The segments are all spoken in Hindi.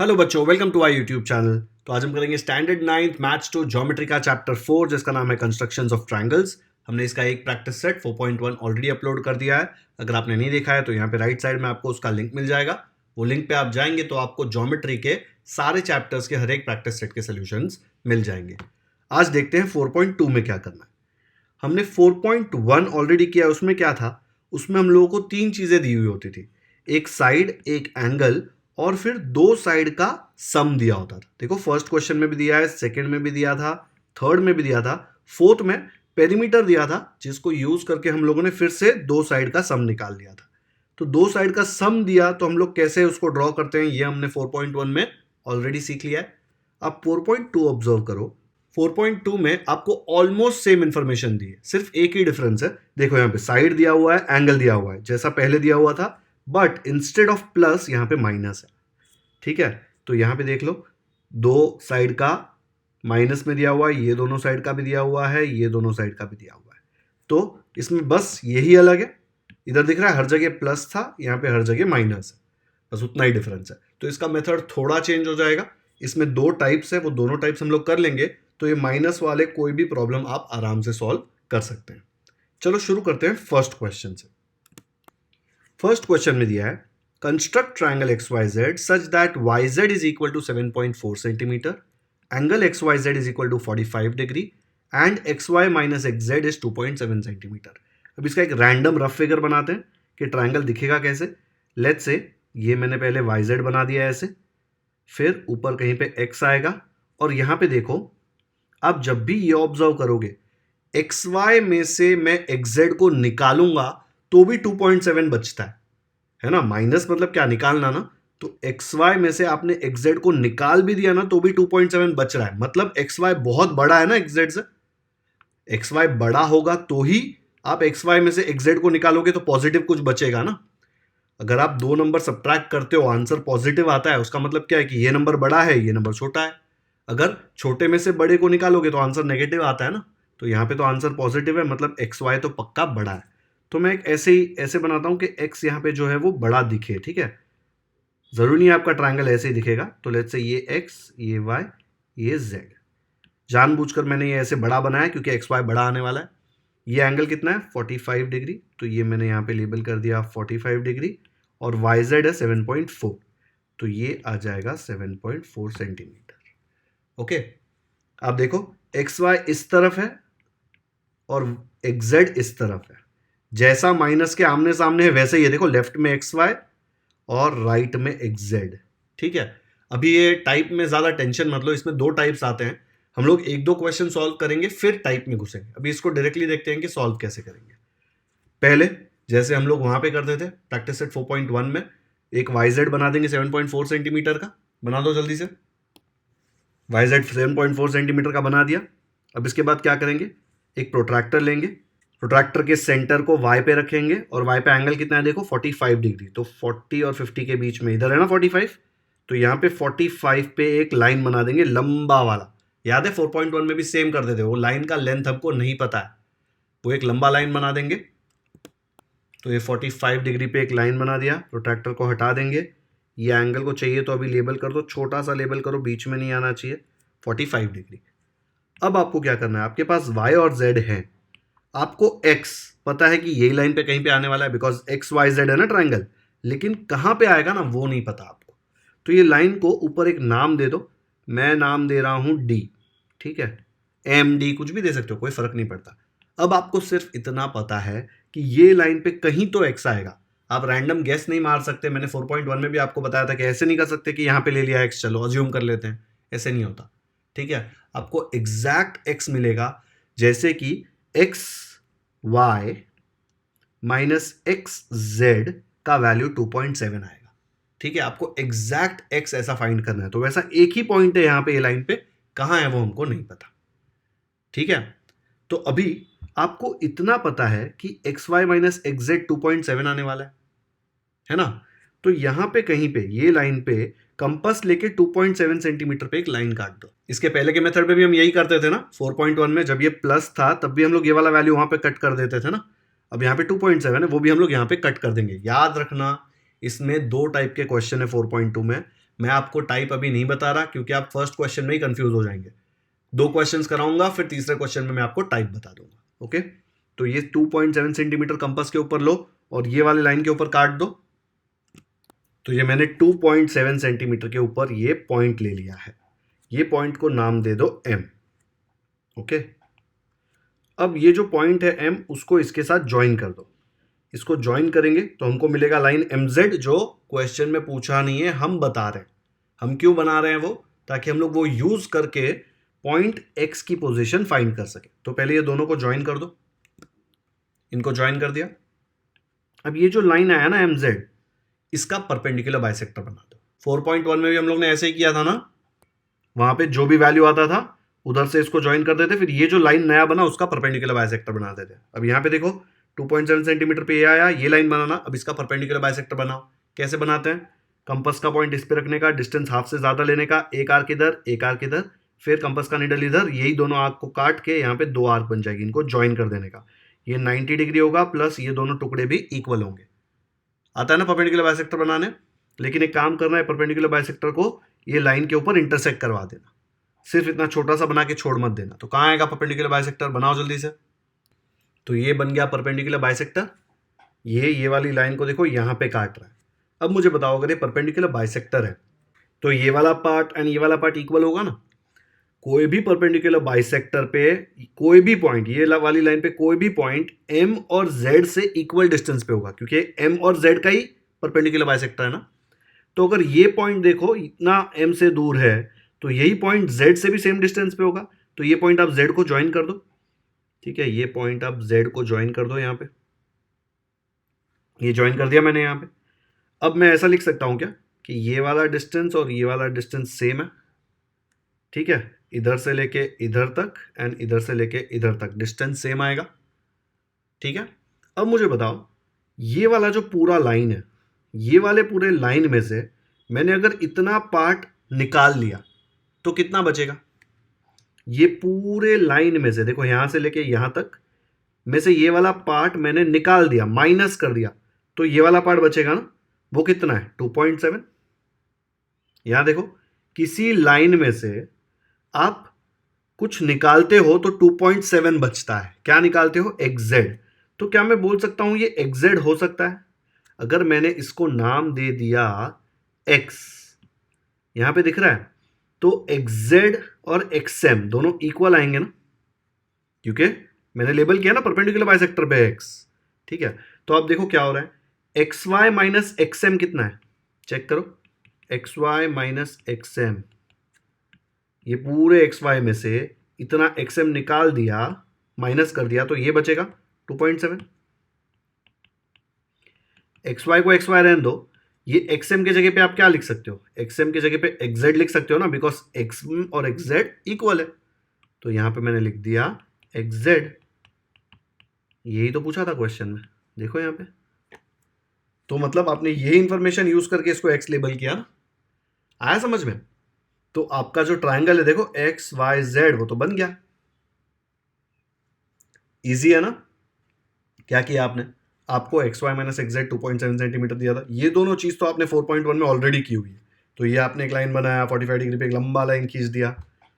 हेलो बच्चों, welcome to our YouTube channel. तो आज हम करेंगे standard 9th maths two geometry का चैप्टर 4 जिसका नाम है कंस्ट्रक्शंस ऑफ ट्रायंगल्स। हमने इसका एक प्रैक्टिस सेट 4.1 ऑलरेडी अपलोड कर दिया है। अगर आपने नहीं देखा है तो यहाँ पे राइट साइड में आपको उसका लिंक मिल जाएगा। वो लिंक पे आप जाएंगे तो आपको ज्योमेट्री के सारे चैप्टर्स के हर एक प्रैक्टिस सेट के सोल्यूशंस मिल जाएंगे। आज देखते हैं 4.2 में क्या करना है। हमने 4.1 ऑलरेडी किया, उसमें क्या था? उसमें हम लोगों को तीन चीजें दी हुई होती थी, एक साइड, एक एंगल और फिर दो साइड का सम दिया होता था। देखो, फर्स्ट क्वेश्चन में भी दिया है, सेकंड में भी दिया था, थर्ड में भी दिया था, फोर्थ में पेरीमीटर दिया था जिसको यूज करके हम लोगों ने फिर से दो साइड का सम निकाल लिया था। तो दो साइड का सम दिया तो हम लोग कैसे उसको ड्रॉ करते हैं ये हमने 4.1 में ऑलरेडी सीख लिया है। अब 4.2 ऑब्जर्व करो। 4.2 में आपको ऑलमोस्ट सेम इंफॉर्मेशन दी है, सिर्फ एक ही डिफरेंस है। देखो, यहाँ पे साइड दिया हुआ है, एंगल दिया हुआ है जैसा पहले दिया हुआ था, बट इंस्टेड ऑफ प्लस यहाँ पे माइनस है। ठीक है, तो यहाँ पे देख लो, दो साइड का माइनस में दिया हुआ है, ये दोनों साइड का भी दिया हुआ है, ये दोनों साइड का भी दिया हुआ है। तो इसमें बस यही अलग है, इधर दिख रहा है हर जगह प्लस था, यहाँ पे हर जगह माइनस है, बस उतना ही डिफरेंस है। तो इसका मेथड थोड़ा चेंज हो जाएगा। इसमें दो टाइप्स है, वो दोनों टाइप्स हम लोग कर लेंगे, तो ये माइनस वाले कोई भी प्रॉब्लम आप आराम से सॉल्व कर सकते हैं। चलो शुरू करते हैं फर्स्ट क्वेश्चन से। फर्स्ट क्वेश्चन में दिया है, construct triangle XYZ such that YZ is equal to 7.4 centimetre, angle XYZ is equal to 45 degree and XY minus XZ is 2.7 centimetre. अब इसका एक रैंडम रफ फिगर बनाते हैं कि ट्रायंगल दिखेगा कैसे। लेट्स से ये मैंने पहले YZ बना दिया ऐसे, फिर ऊपर कहीं पे X आएगा, और यहां पे देखो, अब जब भी ये ऑब्जर्व करोगे, XY में से मैं XZ को निकालूंगा तो भी 2.7 बचता है ना। माइनस मतलब क्या, निकालना ना। तो XY में से आपने XZ को निकाल भी दिया ना तो भी 2.7 बच रहा है, मतलब XY बहुत बड़ा है ना XZ से। XY बड़ा होगा तो ही आप XY में से XZ को निकालोगे तो पॉजिटिव कुछ बचेगा ना। अगर आप दो नंबर सब्ट्रैक्ट करते हो, आंसर पॉजिटिव आता है, उसका मतलब क्या है कि ये नंबर बड़ा है, ये नंबर छोटा है। अगर छोटे में से बड़े को निकालोगे तो आंसर नेगेटिव आता है ना। तो यहाँ पे तो आंसर पॉजिटिव है, मतलब XY तो पक्का बड़ा है। तो मैं एक ऐसे बनाता हूं कि x यहाँ पे जो है वो बड़ा दिखे। ठीक है, जरूरी नहीं आपका ट्रायंगल ऐसे ही दिखेगा। तो लेट्स से ये x, ये y, ये z। जानबूझकर मैंने ये ऐसे बड़ा बनाया क्योंकि XY बड़ा आने वाला है। ये एंगल कितना है, 45 डिग्री, तो ये मैंने यहाँ पे लेबल कर दिया 45 डिग्री, और YZ है 7.4, तो ये आ जाएगा 7.4 सेंटीमीटर। ओके, आप देखो XY इस तरफ है और XZ इस तरफ है। जैसा माइनस के आमने सामने है वैसे ही है, देखो लेफ्ट में XY और राइट में XZ। ठीक है, अभी ये टाइप में ज्यादा टेंशन मत लो, इसमें दो टाइप्स आते हैं। हम लोग एक दो क्वेश्चन सॉल्व करेंगे फिर टाइप में घुसेंगे। अभी इसको डायरेक्टली देखते हैं कि सॉल्व कैसे करेंगे। पहले जैसे हम लोग वहां पे करते थे प्रैक्टिस सेट 4.1 में, एक YZ बना देंगे 7.4 सेंटीमीटर का। बना दो जल्दी से। YZ 7.4 सेंटीमीटर का बना दिया। अब इसके बाद क्या करेंगे, एक प्रोट्रैक्टर लेंगे, प्रोट्रैक्टर के सेंटर को y पे रखेंगे, और y पे एंगल कितना है देखो 45 डिग्री। तो 40 और 50 के बीच में इधर है ना 45, तो यहाँ पे 45 पे एक लाइन बना देंगे लंबा वाला। याद है 4.1 में भी सेम करते थे, वो लाइन का लेंथ हमको नहीं पता है, वो एक लंबा लाइन बना देंगे। तो ये 45 डिग्री पे एक लाइन बना दिया, प्रोट्रैक्टर को हटा देंगे। ये एंगल को चाहिए तो अभी लेबल कर दो, छोटा सा लेबल करो, बीच में नहीं आना चाहिए, 45 डिग्री। अब आपको क्या करना है, आपके पास y और z है, आपको x पता है कि यही लाइन पे कहीं पे आने वाला है, बिकॉज XYZ है ना ट्राइंगल, लेकिन कहां पे आएगा ना वो नहीं पता आपको। तो ये लाइन को ऊपर एक नाम दे दो, मैं नाम दे रहा हूं D। ठीक है, MD कुछ भी दे सकते हो, कोई फर्क नहीं पड़ता। अब आपको सिर्फ इतना पता है कि ये लाइन पे कहीं तो x आएगा। आप रैंडम गेस नहीं मार सकते, मैंने 4.1 में भी आपको बताया था कि ऐसे नहीं कर सकते कि यहां पे ले लिया x, चलो अज्यूम कर लेते हैं, ऐसे नहीं होता। ठीक है, आपको एग्जैक्ट x मिलेगा, जैसे कि XY माइनस XZ का वैल्यू 2.7 आएगा। ठीक है, आपको एग्जैक्ट x ऐसा फाइंड करना है। तो वैसा एक ही पॉइंट है यहां पे, ये लाइन पे कहां है वो हमको नहीं पता। ठीक है, तो अभी आपको इतना पता है कि XY माइनस XZ 2.7 आने वाला है ना। तो यहां पे कहीं पे ये लाइन पे कंपास लेके 2.7 सेंटीमीटर पे एक लाइन काट दो। इसके पहले के मेथड पे भी हम यही करते थे ना, 4.1 में जब ये प्लस था तब भी हम लोग ये वाला वैल्यू वहां पे कट कर देते थे ना। अब यहाँ पे 2.7 है, वो भी हम लोग यहाँ पे कट कर देंगे। याद रखना, इसमें दो टाइप के क्वेश्चन है 4.2 में। मैं आपको टाइप अभी नहीं बता रहा क्योंकि आप फर्स्ट क्वेश्चन में ही कंफ्यूज हो जाएंगे। 2 क्वेश्चंस कराऊंगा, फिर तीसरे क्वेश्चन में मैं आपको टाइप बता दूंगा। ओके, तो ये 2.7 सेंटीमीटर कंपास के ऊपर लो और ये वाले लाइन के ऊपर काट दो। तो ये मैंने 2.7 सेंटीमीटर के ऊपर ये पॉइंट ले लिया है। ये पॉइंट को नाम दे दो एम। ओके, अब ये जो पॉइंट है एम, उसको इसके साथ ज्वाइन कर दो। इसको ज्वाइन करेंगे तो हमको मिलेगा लाइन एम जेड, जो क्वेश्चन में पूछा नहीं है, हम बता रहे हैं। हम क्यों बना रहे हैं वो, ताकि हम लोग वो यूज करके पॉइंट एक्स की पोजीशन फाइंड कर सके। तो पहले ये दोनों को ज्वाइन कर दो, इनको ज्वाइन कर दिया। अब ये जो लाइन आया ना एम जेड, इसका परपेंडिकुलर बाइसेक्टर बना दो। 4.1 में भी हम लोग ने ऐसे ही किया था ना, वहां पे जो भी वैल्यू आता था उधर से इसको ज्वाइन कर देते, फिर ये जो लाइन नया बना उसका परपेंडिकुलर बाइसेक्टर बना देते। अब यहाँ पे देखो 2.7 सेंटीमीटर पे ये आया, ये लाइन बनाना, अब इसका परपेंडिकुलर बाइसेक्टर बनाओ। कैसे बनाते हैं, कंपास का पॉइंट इस पे रखने का, डिस्टेंस हाफ से ज्यादा लेने का, एक आर्क इधर एक आर्क इधर, फिर कंपास का निडल इधर, यही दोनों आर्क को काट के यहाँ पे 2 आर्क बन जाएगी, इनको ज्वाइन कर देने का। ये 90 डिग्री होगा, प्लस ये दोनों टुकड़े भी इक्वल होंगे। आता है ना परपेंडिकुलर बाइसेक्टर बनाने। लेकिन एक काम करना है, परपेंडिकुलर बाइसेक्टर को ये लाइन के ऊपर इंटरसेक्ट करवा देना, सिर्फ इतना छोटा सा बना के छोड़ मत देना। तो कहाँ आएगा परपेंडिकुलर बाइसेक्टर, बनाओ जल्दी से। तो ये बन गया परपेंडिकुलर बाइसेक्टर। ये वाली लाइन को देखो यहाँ पे काट रहा है। अब मुझे बताओ, अगर ये परपेंडिकुलर बाइसेक्टर है तो ये वाला पार्ट एंड ये वाला पार्ट इक्वल होगा ना। कोई भी परपेंडिकुलर बाइसेक्टर पे कोई भी पॉइंट, ये वाली लाइन पे कोई भी पॉइंट एम और जेड से इक्वल डिस्टेंस पे होगा, क्योंकि एम और जेड का ही परपेंडिकुलर बाइसेक्टर है ना। तो अगर ये पॉइंट देखो इतना एम से दूर है, तो यही पॉइंट जेड से भी सेम डिस्टेंस पे होगा। तो ये पॉइंट आप जेड को ज्वाइन कर दो। ठीक है, ये पॉइंट आप जेड को ज्वाइन कर दो यहाँ पे। ये ज्वाइन कर दिया मैंने यहाँ पे। अब मैं ऐसा लिख सकता हूँ क्या कि ये वाला डिस्टेंस और ये वाला डिस्टेंस सेम है। ठीक है, इधर से लेके इधर तक एंड इधर से लेके इधर तक डिस्टेंस सेम आएगा। ठीक है, अब मुझे बताओ, ये वाला जो पूरा लाइन है, ये वाले पूरे लाइन में से मैंने अगर इतना पार्ट निकाल लिया तो कितना बचेगा। ये पूरे लाइन में से देखो, यहां से लेके यहां तक में से ये वाला पार्ट मैंने निकाल दिया, माइनस कर दिया, तो ये वाला पार्ट बचेगा ना। वो कितना है, 2.7। यहां देखो, किसी लाइन में से आप कुछ निकालते हो तो 2.7 बचता है। क्या निकालते हो, एक्जेड। तो क्या मैं बोल सकता हूं ये एक्जेड हो सकता है। अगर मैंने इसको नाम दे दिया एक्स, यहां पे दिख रहा है, तो एक्जेड और एक्सएम दोनों इक्वल आएंगे ना, क्योंकि मैंने लेबल किया ना परपेंडिकुलर बाइसेक्टर पे एक्स। ठीक है, तो आप देखो क्या हो रहा है, एक्स वाई माइनस एक्सएम कितना है, चेक करो। एक्स वाई माइनस एक्सएम, ये पूरे एक्स वाई में से इतना एक्सएम निकाल दिया, माइनस कर दिया, तो ये बचेगा 2.7। एक्स वाई को एक्स वाई रहने दो, ये एक्सएम के जगह पे आप क्या लिख सकते हो, एक्सएम के जगह पे एक्जेड लिख सकते हो ना, बिकॉज एक्सएम और एक्जेड इक्वल है। तो यहां पे मैंने लिख दिया एक्जेड। यही तो पूछा था क्वेश्चन में, देखो यहां पे। तो मतलब आपने यही इंफॉर्मेशन यूज करके इसको एक्स लेबल किया ना, आया समझ में। तो आपका जो ट्रायंगल है देखो एक्स वाई जेड, वो तो बन गया। इजी है ना। क्या किया आपने, आपको X Y minus X Z 2.7 centimetre दिया था, ये दोनों चीज तो आपने 4.1 में ऑलरेडी की हुई है। तो ये आपने एक लाइन बनाया, 45 डिग्री पे एक लंबा लाइन खींच दिया।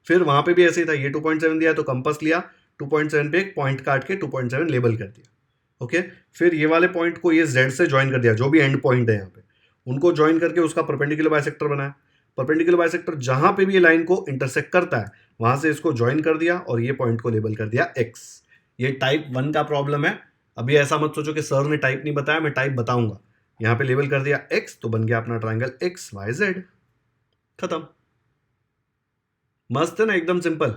फिर वहां पे भी ऐसे ही था, ये 2.7 दिया तो कंपास लिया, 2.7 पे एक पॉइंट काट के 2.7 लेबल कर दिया। ओके, फिर ये वाले पॉइंट को ये जेड से ज्वाइन कर दिया, जो भी एंड पॉइंट है यहाँ पे, उनको ज्वाइन करके उसका परपेंडिकुलर बाइसेक्टर बनाया। परपेंडिकुलर बाइसेक्टर जहां पे भी ये लाइन को इंटरसेक्ट करता है, वहां से इसको ज्वाइन कर दिया और ये पॉइंट को लेबल कर दिया एक्स। ये टाइप 1 का प्रॉब्लम है। अभी ऐसा मत सोचो कि सर ने टाइप नहीं बताया, मैं टाइप बताऊंगा। यहां पे लेबल कर दिया एक्स, तो बन गया अपना ट्रायंगल एक्स वाई जेड, खत्म। मस्त है ना, एकदम सिंपल।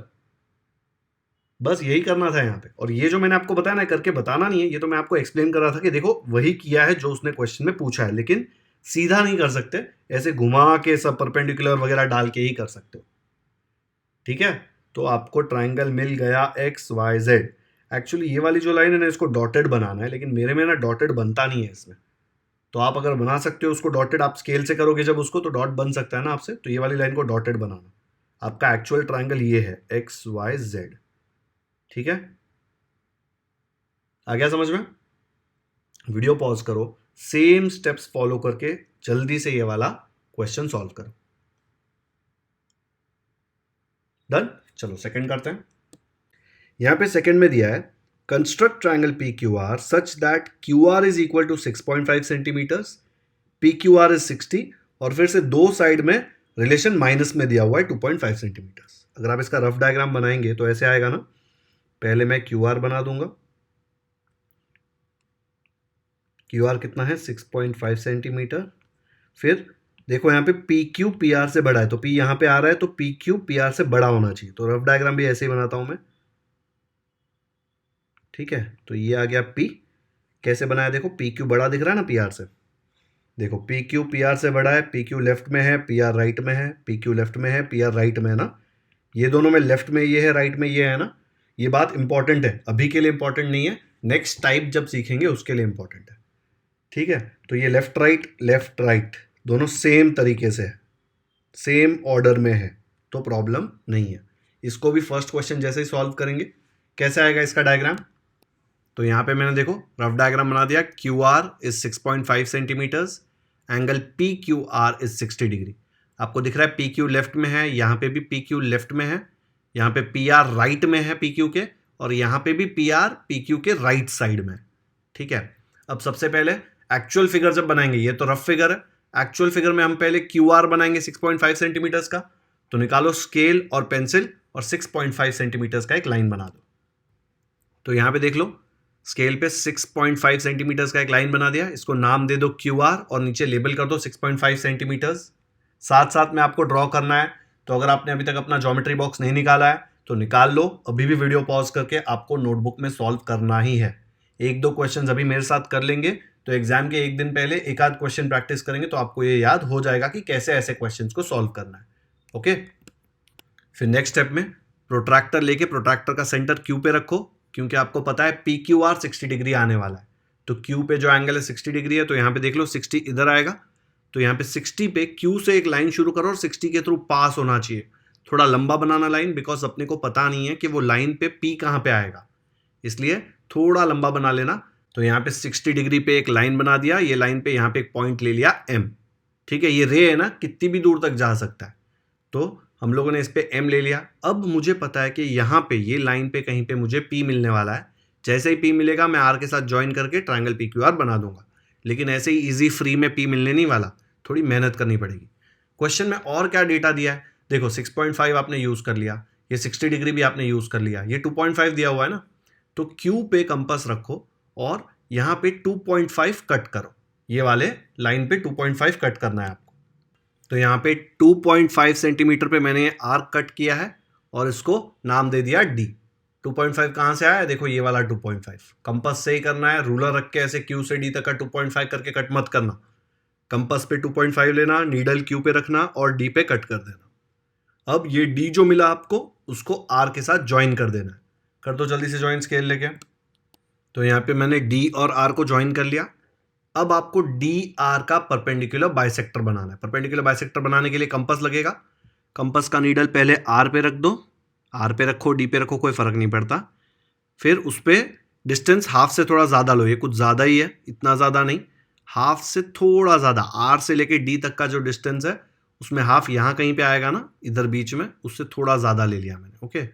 बस यही करना था यहाँ पे। और ये जो मैंने आपको बताया ना, करके बताना नहीं है, ये तो मैं आपको एक्सप्लेन कर रहा था कि देखो वही किया है जो उसने क्वेश्चन में पूछा है, लेकिन सीधा नहीं कर सकते, ऐसे घुमा के सब परपेंडिकुलर वगैरह डाल के ही कर सकते हो। ठीक है, तो आपको ट्राइंगल मिल गया एक्स वाई जेड। एक्चुअली ये वाली जो लाइन है ना, इसको डॉटेड बनाना है, लेकिन मेरे में ना डॉटेड बनता नहीं है इसमें। तो आप अगर बना सकते हो उसको डॉटेड, आप स्केल से करोगे जब उसको, तो डॉट बन सकता है ना आपसे। तो ये वाली लाइन को डॉटेड बनाना। आपका एक्चुअल ट्राइंगल ये है एक्स वाई जेड। ठीक है, आ गया समझ में। वीडियो पॉज करो, सेम स्टेप्स फॉलो करके जल्दी से ये वाला क्वेश्चन सॉल्व करो। डन। चलो सेकंड करते हैं। यहाँ पे सेकंड में दिया है construct triangle P Q R such that Q R is equal to 6.5 centimetres, P Q R is 60 और फिर से दो साइड में रिलेशन माइनस में दिया हुआ है 2.5 सेंटीमीटर्स। अगर आप इसका रफ डायग्राम बनाएंगे तो ऐसे आएगा ना, पहले मैं क्यू आर बना दूंगा। क्यू आर कितना है 6.5 सेंटीमीटर। फिर देखो यहाँ पे पी क्यू पी आर से बड़ा है तो पी यहाँ पे आ रहा है तो पी क्यू पी आर से बड़ा होना चाहिए। तो रफ डायग्राम भी ऐसे ही बनाता हूं मैं, ठीक है। तो ये आ गया पी, कैसे बनाया देखो, पी क्यू बड़ा दिख रहा है ना पी आर से। देखो पी क्यू पी आर से बड़ा है, पी क्यू लेफ्ट में है, पी आर राइट में है, पी क्यू लेफ्ट में है, पी आर राइट में है ना। ये दोनों में लेफ्ट में ये है, राइट में ये है ना। ये बात इंपॉर्टेंट है, अभी के लिए इंपॉर्टेंट नहीं है, नेक्स्ट टाइप जब सीखेंगे उसके लिए इंपॉर्टेंट है, ठीक है। तो ये लेफ्ट राइट दोनों सेम तरीके से है, सेम ऑर्डर में है, तो प्रॉब्लम नहीं है। इसको भी फर्स्ट क्वेश्चन जैसे ही सॉल्व करेंगे। कैसे आएगा इसका डायग्राम, तो यहाँ पे मैंने देखो रफ डायग्राम बना दिया। Q R is 6.5 centimetres, angle P Q R is 60 degree. आपको दिख रहा है पी क्यू लेफ्ट में है, यहाँ पे भी पी क्यू लेफ्ट में है, यहाँ पे पी आर राइट में है पी क्यू के, और यहाँ पे भी पी आर पी क्यू के राइट साइड में, ठीक है। अब सबसे पहले एक्चुअल फिगर जब बनाएंगे, ये तो रफ फिगर है, एक्चुअल फिगर में हम पहले क्यू आर बनाएंगे 6.5 सेंटीमीटर्स का। तो निकालो स्केल और पेंसिल और 6.5 सेंटीमीटर्स का एक लाइन बना दो। तो यहाँ पे देख लो स्केल पे 6.5 सेंटीमीटर्स का एक लाइन बना दिया, इसको नाम दे दो क्यू आर और नीचे लेबल कर दो 6.5 सेंटीमीटर्स। साथ साथ में आपको ड्रॉ करना है, तो अगर आपने अभी तक अपना ज्योमेट्री बॉक्स नहीं निकाला है तो निकाल लो, अभी भी वीडियो पॉज करके आपको नोटबुक में सॉल्व करना ही है। एक दो क्वेश्चन अभी मेरे साथ कर लेंगे तो एग्जाम के एक दिन पहले एक आध क्वेश्चन प्रैक्टिस करेंगे तो आपको ये याद हो जाएगा कि कैसे ऐसे क्वेश्चंस को सॉल्व करना है, ओके। फिर नेक्स्ट स्टेप में प्रोट्रैक्टर लेके प्रोट्रैक्टर का सेंटर क्यू पे रखो, क्योंकि आपको पता है पी क्यू आर 60 डिग्री आने वाला है। तो क्यू पे जो एंगल है 60 डिग्री है, तो यहाँ पे देख लो 60 इधर आएगा, तो यहाँ पे 60 पे क्यू से एक लाइन शुरू करो और 60 के थ्रू पास होना चाहिए। थोड़ा लंबा बनाना लाइन, बिकॉज अपने को पता नहीं है कि वो लाइन पे पी कहाँ पे आएगा, इसलिए थोड़ा लंबा बना लेना। तो यहाँ पे 60 डिग्री पे एक लाइन बना दिया, ये लाइन पे यहाँ पे एक पॉइंट ले लिया एम, ठीक है। ये रे है ना, कितनी भी दूर तक जा सकता है, तो हम लोगों ने इस पे m ले लिया। अब मुझे पता है कि यहाँ पे ये लाइन पे कहीं पे मुझे p मिलने वाला है। जैसे ही p मिलेगा मैं r के साथ ज्वाइन करके ट्रायंगल पी क्यू आर बना दूंगा। लेकिन ऐसे ही इजी फ्री में p मिलने नहीं वाला, थोड़ी मेहनत करनी पड़ेगी। क्वेश्चन में और क्या डेटा दिया है देखो, 6.5 आपने यूज कर लिया, ये 60 डिग्री भी आपने यूज कर लिया, ये 2.5 दिया हुआ है ना। तो q पे कंपास रखो और यहाँ पे 2.5 कट करो, ये वाले लाइन पे 2.5 कट करना है आपको। तो यहाँ पे 2.5 सेंटीमीटर पे मैंने आर्क कट किया है और इसको नाम दे दिया डी। 2.5 कहाँ से आया देखो, ये वाला 2.5 कंपास से ही करना है, रूलर रख के ऐसे क्यू से डी तक का 2.5 करके कट मत करना। कंपास पे 2.5 लेना, नीडल क्यू पे रखना और डी पे कट कर देना। अब ये डी जो मिला आपको उसको आर के साथ ज्वाइन कर देना है। कर दो जल्दी से ज्वाइन स्केल लेके। तो यहाँ पे मैंने डी और आर को ज्वाइन कर लिया। अब आपको डी आर का परपेंडिकुलर बाइसेक्टर बनाना है। परपेंडिकुलर बाइसेक्टर बनाने के लिए कंपास लगेगा। कंपास का नीडल पहले आर पे रख दो, आर पे रखो डी पे रखो कोई फर्क नहीं पड़ता। फिर उस पर डिस्टेंस हाफ से थोड़ा ज़्यादा लो, ये कुछ ज़्यादा ही है, इतना ज़्यादा नहीं, हाफ से थोड़ा ज़्यादा। आर से लेके डी तक का जो डिस्टेंस है उसमें हाफ यहाँ कहीं पे आएगा ना, इधर बीच में, उससे थोड़ा ज़्यादा ले लिया मैंने, ओके।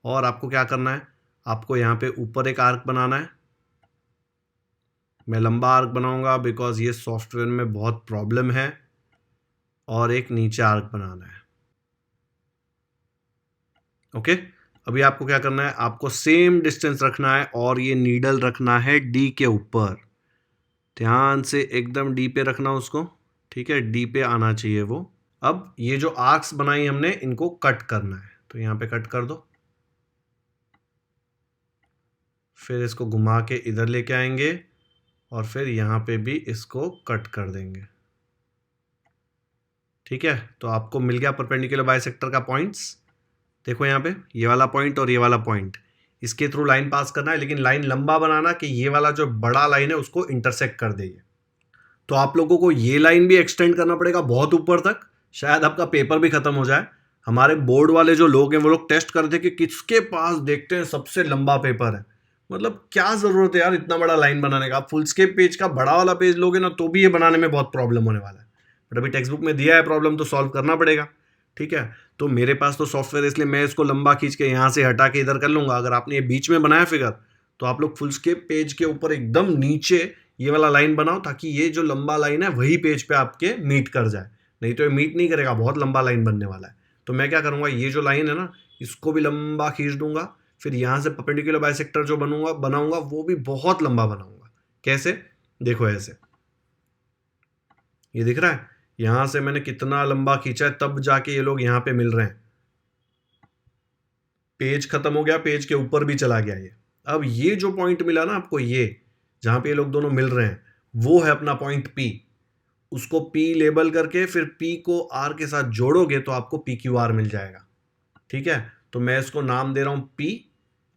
और आपको क्या करना है, आपको यहाँ पे ऊपर एक आर्क बनाना है। मैं लंबा आर्क बनाऊंगा बिकॉज ये सॉफ्टवेयर में बहुत प्रॉब्लम है, और एक नीचे आर्क बनाना है, ओके। अभी आपको क्या करना है, आपको सेम डिस्टेंस रखना है और ये नीडल रखना है डी के ऊपर। ध्यान से एकदम डी पे रखना उसको, ठीक है, डी पे आना चाहिए वो। अब ये जो आर्क्स बनाई हमने इनको कट करना है, तो यहाँ पे कट कर दो। फिर इसको घुमा के इधर लेके आएंगे और फिर यहाँ पे भी इसको कट कर देंगे, ठीक है। तो आपको मिल गया परपेंडिकुलर बाइसेक्टर का पॉइंट्स। देखो यहाँ पे ये वाला पॉइंट और ये वाला पॉइंट, इसके थ्रू लाइन पास करना है, लेकिन लाइन लंबा बनाना कि ये वाला जो बड़ा लाइन है उसको इंटरसेक्ट कर देगी। तो आप लोगों को ये लाइन भी एक्सटेंड करना पड़ेगा बहुत ऊपर तक, शायद आपका पेपर भी खत्म हो जाए। हमारे बोर्ड वाले जो लोग हैं वो लोग टेस्ट करते कि किसके पास देखते हैं सबसे लंबा पेपर है। मतलब क्या ज़रूरत है यार इतना बड़ा लाइन बनाने का। आप फुल स्केप पेज का बड़ा वाला पेज लोगे ना तो भी ये बनाने में बहुत प्रॉब्लम होने वाला है, बट अभी टेक्स्ट बुक में दिया है प्रॉब्लम तो सॉल्व करना पड़ेगा, ठीक है। तो मेरे पास तो सॉफ्टवेयर, इसलिए मैं इसको लंबा खींच के यहाँ से हटा के इधर कर लूंगा। अगर आपने ये बीच में बनाया फिगर, तो आप लोग फुलस्केप पेज के ऊपर एकदम नीचे ये वाला लाइन बनाओ, ताकि ये जो लंबा लाइन है वही पेज पे आपके मीट कर जाए। नहीं तो ये मीट नहीं करेगा, बहुत लंबा लाइन बनने वाला है। तो मैं क्या करूंगा, ये जो लाइन है ना, इसको भी लंबा खींच दूंगा, फिर यहाँ से परपेंडिकुलर बाइसेक्टर जो बनाऊंगा वो भी बहुत लंबा बनाऊंगा। कैसे? देखो ऐसे, ये दिख रहा है, यहां से मैंने कितना लंबा खींचा है, तब जाके ये लोग यहां पे मिल रहे हैं। पेज खत्म हो गया, पेज के ऊपर भी चला गया ये। अब ये जो पॉइंट मिला ना आपको, ये जहां पे ये लोग दोनों मिल रहे हैं, वो है अपना पॉइंट P। उसको P लेबल करके फिर P को R के साथ जोड़ोगे तो आपको PQR मिल जाएगा। ठीक है, तो मैं इसको नाम दे रहा हूं P,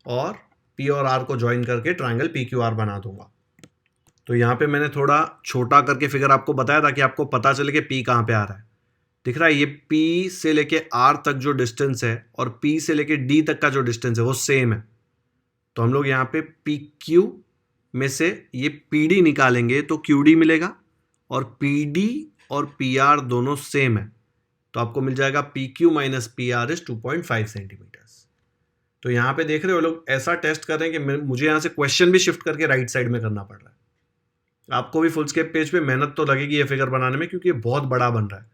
और P और R को ज्वाइन करके ट्रायंगल PQR बना दूंगा। तो यहाँ पे मैंने थोड़ा छोटा करके फिगर आपको बताया ताकि आपको पता चले कि P कहाँ पे आ रहा है। दिख रहा है, ये P से लेके R तक जो डिस्टेंस है और P से लेके D तक का जो डिस्टेंस है वो सेम है। तो हम लोग यहाँ पे PQ में से ये PD निकालेंगे तो QD मिलेगा, और PD और PR दोनों सेम है, तो आपको मिल जाएगा PQ minus PR is 2.5 centimetres. तो यहाँ पे देख रहे हो लोग ऐसा टेस्ट कर रहे हैं कि मुझे यहाँ से क्वेश्चन भी शिफ्ट करके राइट साइड में करना पड़ रहा है। आपको भी फुलस्केप पेज पे मेहनत तो लगेगी ये फिगर बनाने में, क्योंकि ये बहुत बड़ा बन रहा है।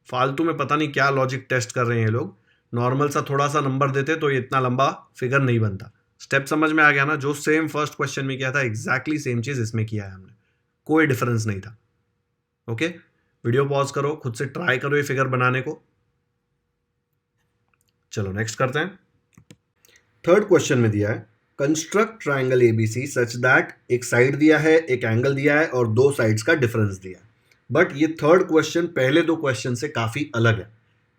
फालतू में पता नहीं क्या लॉजिक टेस्ट कर रहे हैं ये लोग। नॉर्मल सा थोड़ा सा नंबर देते तो ये इतना लंबा फिगर नहीं बनता। स्टेप समझ में आ गया ना? जो सेम फर्स्ट क्वेश्चन में किया था एग्जैक्टली सेम चीज इसमें किया है हमने, कोई डिफरेंस नहीं था। ओके, वीडियो पॉज करो, खुद से ट्राई करो ये फिगर बनाने को। चलो नेक्स्ट करते हैं। थर्ड क्वेश्चन में दिया है construct triangle ABC such that, एक साइड दिया है, एक एंगल दिया है और दो साइड्स का डिफरेंस दिया है। बट ये थर्ड क्वेश्चन पहले दो क्वेश्चन से काफी अलग है।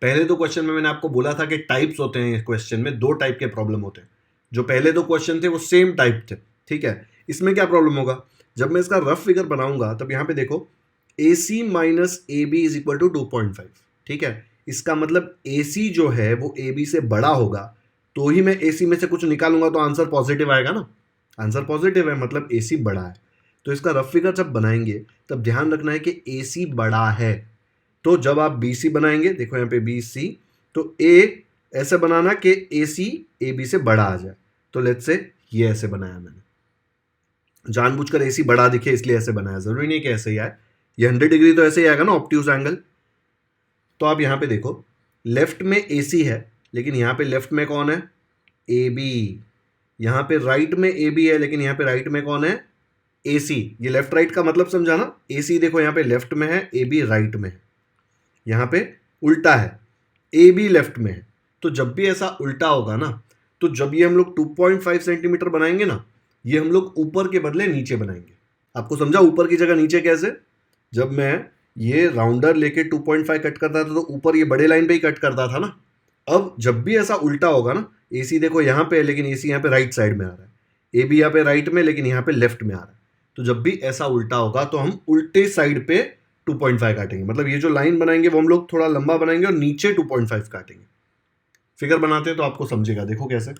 पहले दो क्वेश्चन में मैंने आपको बोला था कि टाइप्स होते हैं इस क्वेश्चन में, दो टाइप के प्रॉब्लम होते हैं। जो पहले दो क्वेश्चन थे वो सेम टाइप थे। ठीक है, इसमें क्या प्रॉब्लम होगा, जब मैं इसका रफ फिगर बनाऊंगा तब यहां पे देखो AC minus AB is equal to 2.5। ठीक है, इसका मतलब AC जो है वो AB से बड़ा होगा, तो ही मैं AC में से कुछ निकालूंगा तो आंसर पॉजिटिव आएगा ना। आंसर पॉजिटिव है मतलब AC बड़ा है। तो इसका रफ फिगर जब बनाएंगे तब ध्यान रखना है कि AC बड़ा है। तो जब आप BC बनाएंगे, देखो यहाँ पे BC, तो A ऐसे बनाना कि AC AB से बड़ा आ जाए। तो लेट्स से ये ऐसे बनाया मैंने, जानबूझकर AC बड़ा दिखे इसलिए ऐसे बनाया, जरूरी नहीं कि ऐसे ही आए। ये 100 डिग्री तो ऐसे ही आएगा ना, ऑब्ट्यूज एंगल। तो आप यहाँ पे देखो, लेफ्ट में AC है, लेकिन यहाँ पे लेफ्ट में कौन है, AB। यहाँ पे राइट में AB है, लेकिन यहाँ पे राइट में कौन है, AC। ये लेफ्ट राइट का मतलब समझा ना। AC देखो यहाँ पे लेफ्ट में है, AB राइट में है। यहाँ पे उल्टा है, AB लेफ्ट में है। तो जब भी ऐसा उल्टा होगा ना, तो जब ये हम लोग 2.5 सेंटीमीटर बनाएंगे ना, ये हम लोग ऊपर के बदले नीचे बनाएंगे। आपको समझा ऊपर की जगह नीचे कैसे? जब मैं ये राउंडर लेके 2.5 कट करता था तो ऊपर ये बड़े लाइन पे ही कट करता था ना। अब जब भी ऐसा उल्टा होगा ना, AC देखो यहाँ पे है लेकिन AC यहाँ पे राइट साइड में आ रहा है, AB यहाँ पे राइट में लेकिन यहाँ पे लेफ्ट में आ रहा है। तो जब भी ऐसा उल्टा होगा तो हम उल्टे साइड पे 2.5 काटेंगे, मतलब ये जो लाइन बनाएंगे वो हम लोग थोड़ा लंबा बनाएंगे और नीचे 2.5 काटेंगे। फिगर बनाते हैं तो आपको समझेगा, देखो कैसे।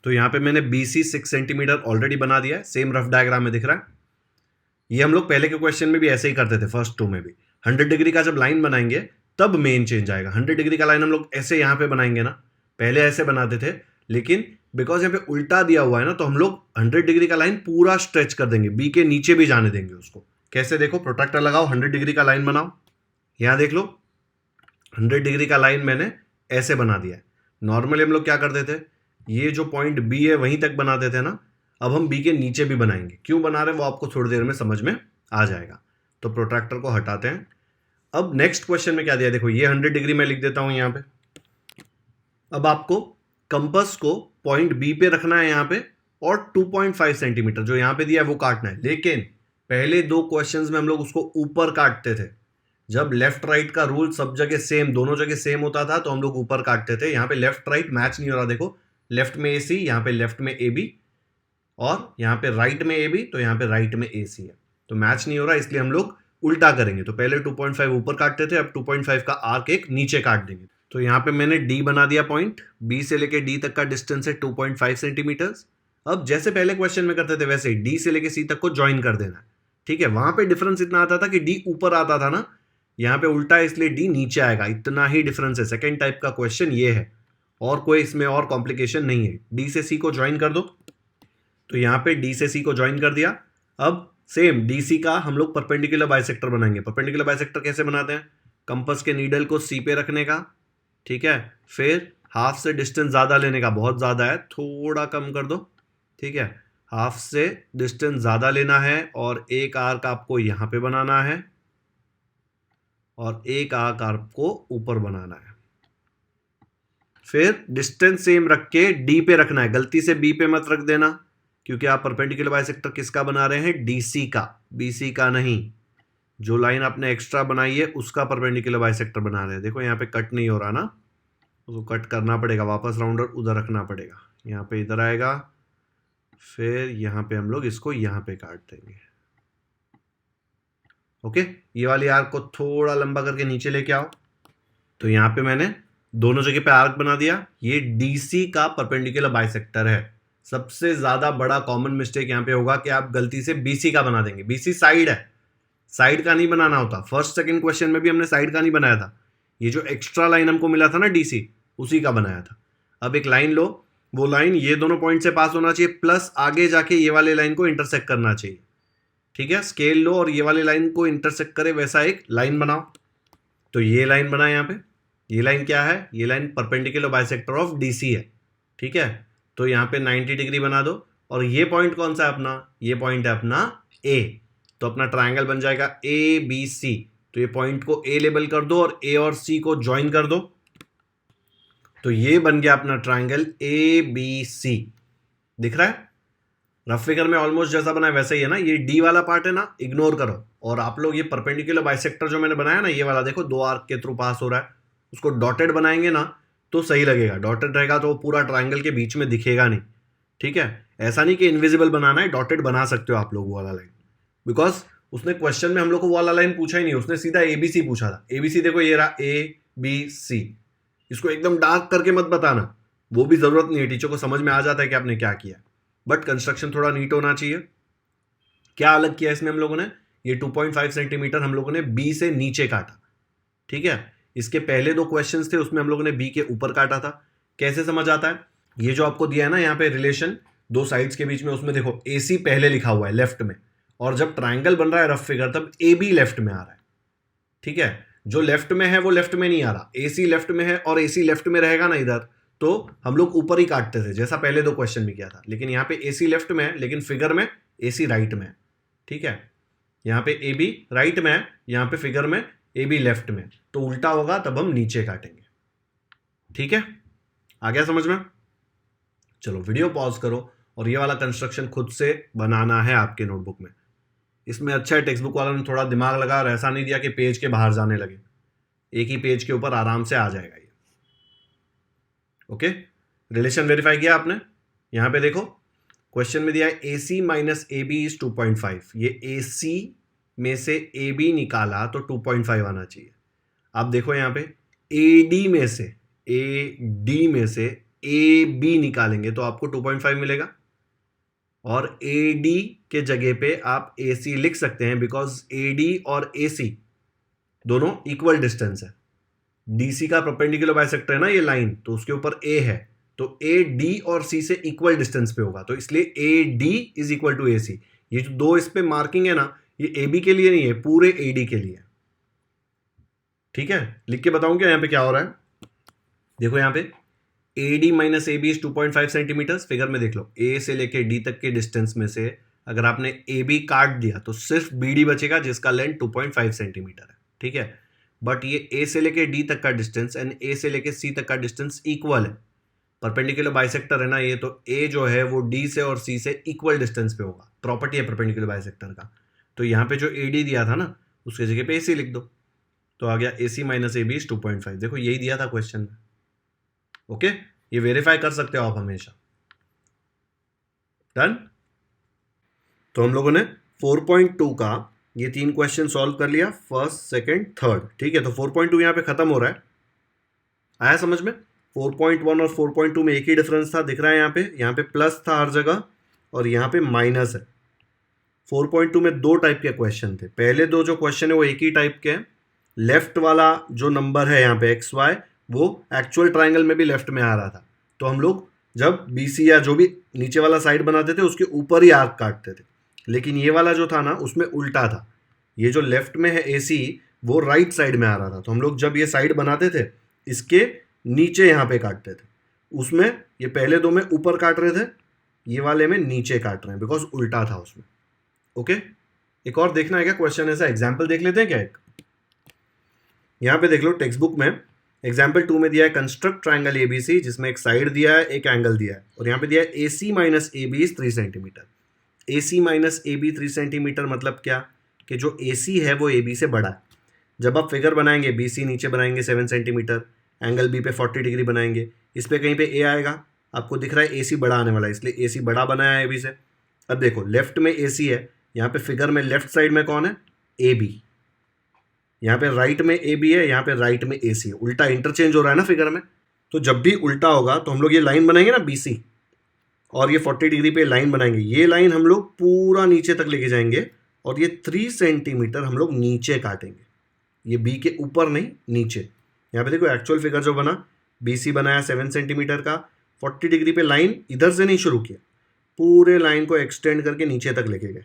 तो यहाँ पे मैंने BC 6 सेंटीमीटर ऑलरेडी बना दिया है, सेम रफ डायग्राम में दिख रहा है। ये हम लोग पहले के क्वेश्चन में भी ऐसे ही करते थे, फर्स्ट टू में भी। 100 डिग्री का जब लाइन बनाएंगे तब मेन चेंज आएगा। 100 डिग्री का लाइन हम लोग ऐसे यहाँ पे बनाएंगे ना, पहले ऐसे बनाते थे, लेकिन बिकॉज यहाँ पे उल्टा दिया हुआ है ना, तो हम लोग 100 डिग्री का लाइन पूरा स्ट्रेच कर देंगे, B के नीचे भी जाने देंगे उसको। कैसे? देखो, प्रोट्रैक्टर लगाओ, 100 डिग्री का लाइन बनाओ। यहाँ देख लो, 100 डिग्री का लाइन मैंने ऐसे बना दिया है। नॉर्मली हम लोग क्या करते थे, ये जो पॉइंट B है वहीं तक बनाते थे ना, अब हम B के नीचे भी बनाएंगे। क्यों बना रहे हैं वो आपको थोड़ी देर में समझ में आ जाएगा। तो प्रोट्रैक्टर को हटाते हैं। अब नेक्स्ट क्वेश्चन में क्या दिया, देखो ये 100 डिग्री में लिख देता हूं यहाँ पे। अब आपको कंपास को पॉइंट B पे रखना है यहाँ पे, और 2.5 सेंटीमीटर जो यहाँ पे दिया है वो काटना है। लेकिन पहले दो क्वेश्चंस में हम लोग उसको ऊपर काटते थे। जब लेफ्ट राइट का रूल सब जगह सेम, दोनों जगह सेम होता था तो हम लोग ऊपर काटते थे। यहाँ पे लेफ्ट राइट मैच नहीं हो रहा, देखो लेफ्ट में AC, यहाँ पे लेफ्ट में AB, और यहाँ पे राइट में AB, तो यहाँ पे राइट में AC है, तो मैच नहीं हो रहा, इसलिए हम लोग उल्टा करेंगे। तो पहले 2.5 ऊपर काटते थे, अब 2.5 का आर्क एक नीचे काट देंगे। तो यहाँ पे मैंने D बना दिया पॉइंट, B से लेके D तक का डिस्टेंस है 2.5 सेंटीमीटर। अब जैसे पहले क्वेश्चन में करते थे वैसे ही D से लेके C तक को ज्वाइन कर देना है। ठीक है, वहां पे डिफरेंस इतना आता था कि D ऊपर आता था ना, यहाँ पे उल्टा है इसलिए डी नीचे आएगा, इतना ही डिफरेंस है। सेकेंड टाइप का क्वेश्चन ये है, और कोई इसमें और कॉम्प्लिकेशन नहीं है। डी से सी को ज्वाइन कर दो, तो यहाँ पे डी से सी को ज्वाइन कर दिया। अब सेम डी सी का हम लोग परपेंडिकुलर बाइसेक्टर बनाएंगे। परपेंडिकुलर बाइसेक्टर कैसे बनाते हैं? कंपास के नीडल को सी पे रखने का, ठीक है, फिर हाफ से डिस्टेंस ज़्यादा लेने का, बहुत ज़्यादा है थोड़ा कम कर दो, ठीक है, हाफ से डिस्टेंस ज़्यादा लेना है और एक आर्क आपको यहाँ पे बनाना है और एक आर्क आपको ऊपर बनाना है। फिर डिस्टेंस सेम रख के डी पे रखना है, गलती से बी पे मत रख देना, क्योंकि आप परपेंडिकुलर बाइसेक्टर किसका बना रहे हैं? डीसी का, बीसी का नहीं। जो लाइन आपने एक्स्ट्रा बनाई है उसका परपेंडिकुलर बाइसेक्टर बना रहे हैं। देखो यहाँ पे कट नहीं हो रहा ना, उसको कट करना पड़ेगा, वापस राउंडर उधर रखना पड़ेगा। यहाँ पे इधर आएगा, फिर यहाँ पे हम लोग इसको यहाँ पे काट देंगे। ओके, ये वाली आर्क को थोड़ा लंबा करके नीचे लेके आओ। तो यहाँ पे मैंने दोनों जगह पे आर्क बना दिया। ये डीसी का परपेंडिकुलर बाइसेक्टर है। सबसे ज्यादा बड़ा कॉमन मिस्टेक यहाँ पे होगा कि आप गलती से बीसी का बना देंगे। बीसी साइड है, साइड का नहीं बनाना होता। फर्स्ट सेकंड क्वेश्चन में भी हमने साइड का नहीं बनाया था, ये जो एक्स्ट्रा लाइन हमको मिला था ना डीसी, उसी का बनाया था। अब एक लाइन लो, वो लाइन ये दोनों पॉइंट से पास होना चाहिए, प्लस आगे जाके ये वाले लाइन को इंटरसेक्ट करना चाहिए, ठीक है। स्केल लो और ये वाले लाइन को इंटरसेक्ट करे वैसा एक लाइन बनाओ। तो ये लाइन बना यहाँ पे, ये लाइन क्या है? ये line perpendicular bisector of DC है, ठीक है। तो यहाँ पे 90 डिग्री बना दो। और ये पॉइंट कौन सा है अपना? ये पॉइंट है अपना ए। तो अपना ट्रायंगल बन जाएगा ए बी सी। तो ये पॉइंट को ए लेबल कर दो और ए और सी को ज्वाइन कर दो। तो ये बन गया अपना ट्रायंगल ए बी सी। दिख रहा है? रफ फिगर में ऑलमोस्ट जैसा बना है वैसा ही है ना। ये डी वाला पार्ट है ना, इग्नोर करो। और आप लोग ये परपेंडिकुलर बाइसेक्टर जो मैंने बनाया ना, ये वाला देखो दो आर्क के थ्रू पास हो रहा है, उसको डॉटेड बनाएंगे ना तो सही लगेगा। डॉटेड रहेगा तो वो पूरा ट्रायंगल के बीच में दिखेगा नहीं, ठीक है। ऐसा नहीं कि इनविजिबल बनाना है, डॉटेड बना सकते हो आप लोग वो वाला लाइन, बिकॉज उसने क्वेश्चन में हम लोग को वो वाला लाइन पूछा ही नहीं, उसने सीधा एबीसी पूछा था। एबीसी देखो ये रहा ए बी सी। इसको एकदम डार्क करके मत बताना, वो भी जरूरत नहीं है, टीचर को समझ में आ जाता है कि आपने क्या किया। बट कंस्ट्रक्शन थोड़ा नीट होना चाहिए। क्या अलग किया इसमें हम लोगों ने? ये 2.5 सेंटीमीटर हम लोगों ने बी से नीचे काटा, ठीक है। इसके पहले दो क्वेश्चंस थे उसमें हम लोगों ने बी के ऊपर काटा था। कैसे समझ आता है? ये जो आपको दिया है ना यहाँ पे रिलेशन दो साइड्स के बीच में, उसमें देखो ए सी पहले लिखा हुआ है लेफ्ट में, और जब ट्राइंगल बन रहा है रफ फिगर तब ए बी लेफ्ट में आ रहा है, ठीक है। जो लेफ्ट में है वो लेफ्ट में नहीं आ रहा, ए सी लेफ्ट में है और ए सी लेफ्ट में रहेगा ना इधर, तो हम लोग ऊपर ही काटते थे जैसा पहले दो क्वेश्चन में किया था। लेकिन यहाँ पे ए सी लेफ्ट में है, लेकिन फिगर में ए सी राइट में है, ठीक है। यहाँ पे ए बी राइट में है, यहाँ पे फिगर में ए बी लेफ्ट में, तो उल्टा होगा तब हम नीचे काटेंगे, ठीक है। आ गया समझ में? चलो वीडियो पॉज करो और ये वाला कंस्ट्रक्शन खुद से बनाना है आपके नोटबुक में। इसमें अच्छा है टेक्स्ट बुक वाला ने थोड़ा दिमाग लगा और ऐसा नहीं दिया कि पेज के बाहर जाने लगे, एक ही पेज के ऊपर आराम से आ जाएगा ये। ओके, रिलेशन वेरीफाई किया आपने? यहां पे देखो क्वेश्चन में दिया है ए सी माइनस ए बी इज 2.5। ये ए सी में से ए बी निकाला तो 2.5 आना चाहिए। आप देखो यहाँ पे ए डी में से ए बी निकालेंगे तो आपको 2.5 मिलेगा, और ए डी के जगह पे आप ए सी लिख सकते हैं, बिकॉज ए डी और ए सी दोनों इक्वल डिस्टेंस है। डीसी का परपेंडिकुलर बाइसेक्टर है ना ये लाइन, तो उसके ऊपर ए है, तो ए डी और सी से इक्वल डिस्टेंस पे होगा, तो इसलिए A D is equal to A C. ये जो दो इस पे मार्किंग है ना, ये ए बी के लिए नहीं है, पूरे ए डी के लिए, ठीक है। लिख के बताऊं क्या यहाँ पे क्या हो रहा है? देखो यहाँ पे A D minus A B is 2.5 centimetre. Figure में देख लो, ए से लेके डी तक के डिस्टेंस में से अगर आपने ए बी काट दिया तो सिर्फ बी डी बचेगा जिसका लेंथ 2.5 सेंटीमीटर है, ठीक है। बट ये ए से लेके डी तक का डिस्टेंस एंड ए से लेके सी तक का डिस्टेंस इक्वल है। परपेंडिकुलर बाइसेक्टर है ना ये, तो ए जो है वो डी से और सी से इक्वल डिस्टेंस पे होगा। प्रॉपर्टी है परपेंडिकुलर बाइसेक्टर का। तो यहाँ पे जो ए डी दिया था ना, उसके जगह पे ए सी लिख दो, तो आ गया ए सी माइनस ए बी इज 2.5। देखो यही दिया था क्वेश्चन में। ओके, ये वेरीफाई कर सकते हो आप हमेशा। डन। तो हम लोगों ने 4.2 का ये तीन क्वेश्चन सॉल्व कर लिया, फर्स्ट सेकंड थर्ड, ठीक है। तो 4.2 यहाँ पे खत्म हो रहा है। आया समझ में? 4.1 और 4.2 में एक ही डिफरेंस था, दिख रहा है यहाँ पे प्लस था हर जगह और यहाँ पे माइनस है। 4.2 में दो टाइप के क्वेश्चन थे, पहले दो जो क्वेश्चन है वो एक ही टाइप के हैं, लेफ्ट वाला जो नंबर है यहाँ पे एक्स वाई वो एक्चुअल ट्राइंगल में भी लेफ्ट में आ रहा था, तो हम लोग जब BC या जो भी नीचे वाला साइड बनाते थे उसके ऊपर ही आर्क काटते थे। लेकिन ये वाला जो था ना उसमें उल्टा था, ये जो लेफ्ट में है AC वो राइट साइड में आ रहा था, तो हम लोग जब ये साइड बनाते थे इसके नीचे यहाँ पे काटते थे। उसमें ये पहले दो में ऊपर काट रहे थे, ये वाले में नीचे काट रहे हैं बिकॉज उल्टा था उसमें। ओके, एक और देखना है क्या क्वेश्चन, ऐसा एग्जाम्पल देख लेते हैं क्या एक। यहाँ पे देख लो टेक्स्ट बुक में एग्जाम्पल 2 में दिया है कंस्ट्रक्ट ट्राइंगल ABC जिसमें एक साइड दिया है एक एंगल दिया है, और यहाँ पे दिया है AC minus AB is 3 centimetre. AC minus AB 3 centimetre मतलब क्या कि जो AC है वो AB से बड़ा है। जब आप फिगर बनाएंगे BC नीचे बनाएंगे 7 सेंटीमीटर, एंगल B पे 40 डिग्री बनाएंगे, इस पे कहीं पे A आएगा, आपको दिख रहा है AC बड़ा आने वाला है इसलिए AC बड़ा बनाया है AB से। अब देखो लेफ्ट में AC है, यहाँ पे फिगर में लेफ्ट साइड में कौन है AB, यहाँ पे राइट में AB है, यहाँ पे राइट में AC है, उल्टा इंटरचेंज हो रहा है ना फिगर में। तो जब भी उल्टा होगा तो हम लोग ये लाइन बनाएंगे ना BC, और ये 40 डिग्री पे लाइन बनाएंगे, ये लाइन हम लोग पूरा नीचे तक लेके जाएंगे और ये 3 सेंटीमीटर हम लोग नीचे काटेंगे, ये B के ऊपर नहीं नीचे। यहाँ पे देखो एक्चुअल फिगर जो बना BC बनाया 7 सेंटीमीटर का, 40 डिग्री पे लाइन इधर से नहीं शुरू किया, पूरे लाइन को एक्सटेंड करके नीचे तक लेके गए।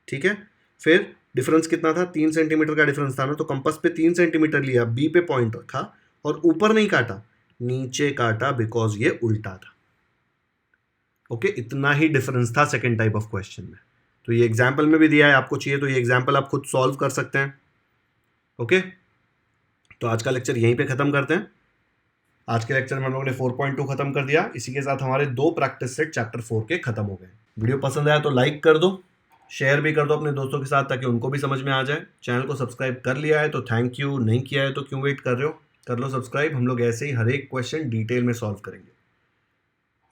ठीक है, फिर डिफरेंस कितना था 3 सेंटीमीटर का डिफरेंस था ना, तो कंपास पे 3 सेंटीमीटर लिया, B पे पॉइंट रखा और ऊपर नहीं काटा नीचे काटा बिकॉज ये उल्टा था। ओके, इतना ही डिफरेंस था सेकेंड टाइप ऑफ क्वेश्चन में। तो ये एग्जाम्पल में भी दिया है, आपको चाहिए तो ये एग्जाम्पल आप खुद सॉल्व कर सकते हैं। ओके, तो आज का लेक्चर यहीं पे खत्म करते हैं। आज के लेक्चर में हम लोगों ने 4.2 खत्म कर दिया, इसी के साथ हमारे 2 प्रैक्टिस सेट चैप्टर 4 के खत्म हो गए। वीडियो पसंद आया तो लाइक कर दो, शेयर भी कर दो अपने दोस्तों के साथ ताकि उनको भी समझ में आ जाए। चैनल को सब्सक्राइब कर लिया है तो थैंक यू, नहीं किया है तो क्यों वेट कर रहे हो, कर लो सब्सक्राइब। हम लोग ऐसे ही हर एक क्वेश्चन डिटेल में सॉल्व करेंगे।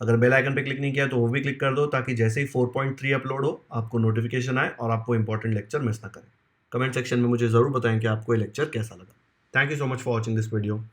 अगर बेल आइकन पे क्लिक नहीं किया तो वो भी क्लिक कर दो ताकि जैसे ही 4.3 अपलोड हो आपको नोटिफिकेशन आए और आपको इंपॉर्टेंट लेक्चर मिस ना करें। कमेंट सेक्शन में मुझे ज़रूर बताएं कि आपको ये लेक्चर कैसा लगा। Thank you so much for watching this video.